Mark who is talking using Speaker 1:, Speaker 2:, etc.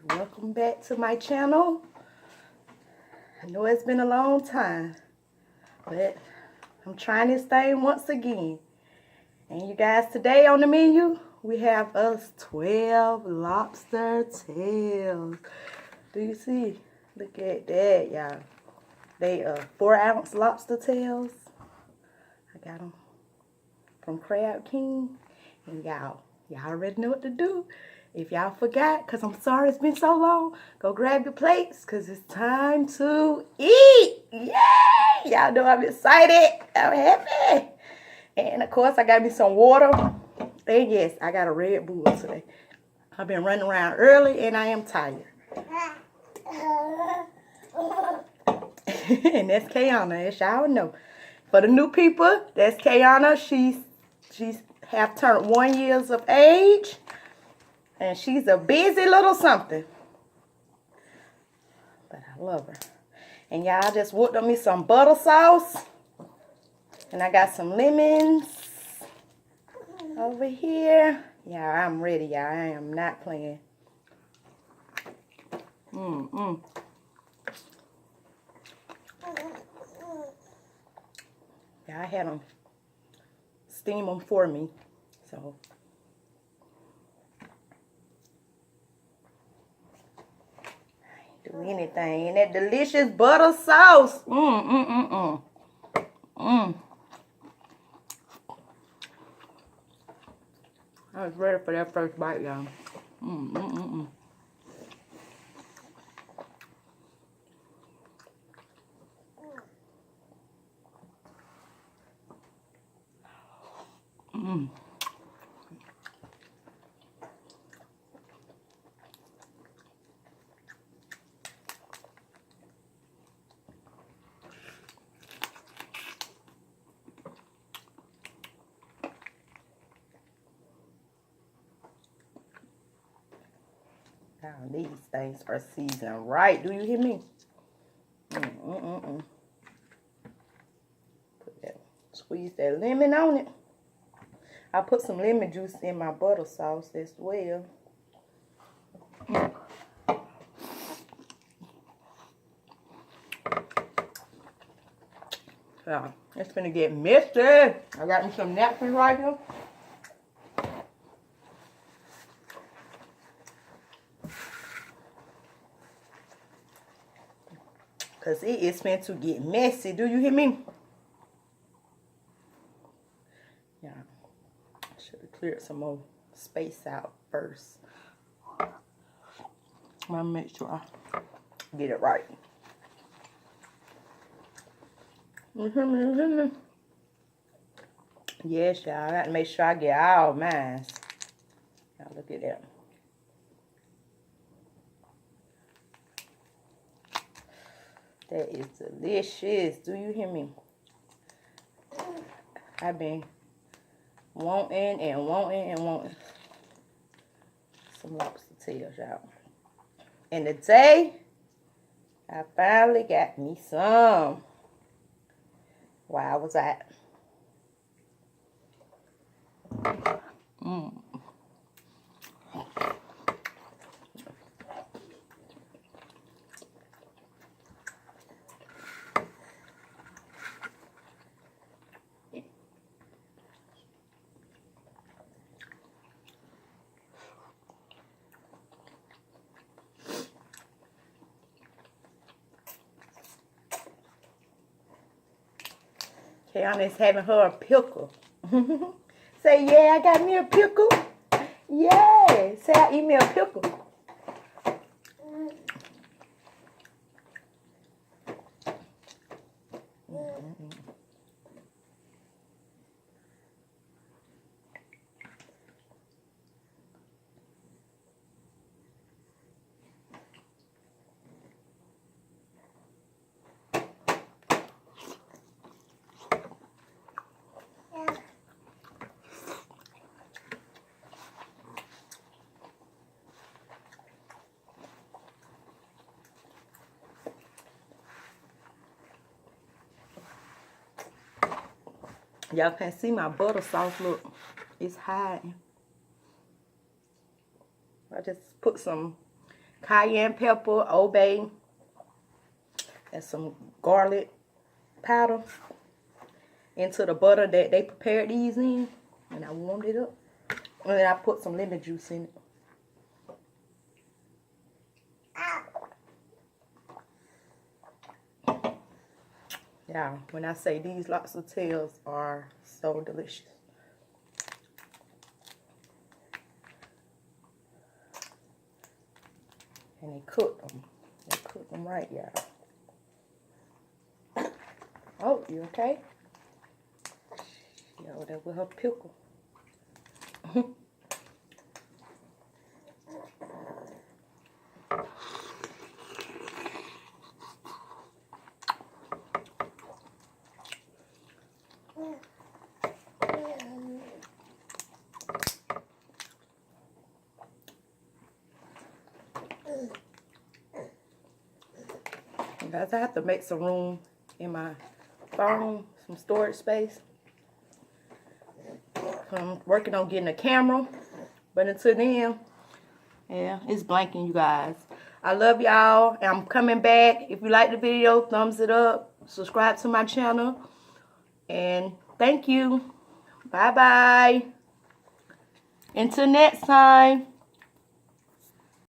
Speaker 1: Welcome back to my channel. I know it's been a long time, but I'm trying this thing once again. And you guys, today on the menu, we have us 12 lobster tails. Do you see? Look at that, y'all. They are 4-ounce lobster tails. I got them from Crab King. And y'all already know what to do. If y'all forgot, because I'm sorry it's been so long, go grab your plates, because it's time to eat. Yay! Y'all know I'm excited. I'm happy. And, of course, I got me some water. And, yes, I got a Red Bull today. I've been running around early, and I am tired. And that's Kayana, as y'all know. For the new people, that's Kayana. She's have turned 1 year of age. And she's a busy little something. But I love her. And y'all just whipped up me some butter sauce. And I got some lemons over here. Y'all, I'm ready, y'all. I am not playing. Y'all, I had them steam them for me. So do anything. And that delicious butter sauce. I was ready for that first bite, y'all. Now, these things are seasoned right. Do you hear me? Put that, squeeze that lemon on it. I put some lemon juice in my butter sauce as well. Yeah, it's gonna get messy. I got me some napkins right here. Because it is meant to get messy. Do you hear me? Yeah. I should have cleared some more space out first. I'm going to make sure I get it right. Yes, y'all. I got to make sure I get all mine. Now, look at that. That is delicious. Do you hear me? I've been wanting and wanting and wanting some lobster tails, y'all. And today, I finally got me some. Wow, was that? Kayana's having her a pickle. Say, yeah, I got me a pickle. Yeah. Say, I eat me a pickle. Y'all can see my butter sauce, look, it's hiding. I just put some cayenne pepper, Old Bay, and some garlic powder into the butter that they prepared these in. And I warmed it up. And then I put some lemon juice in it. Yeah, when I say these lobster tails are so delicious. And they cook them. They cook them right, y'all. Oh, you okay? Yeah, that with her pickle. Guys, I have to make some room in my phone, some storage space. I'm working on getting a camera, but until then, yeah, it's blanking, you guys. I love y'all, and I'm coming back. If you like the video, thumbs it up, subscribe to my channel, and thank you. Bye-bye. Until next time.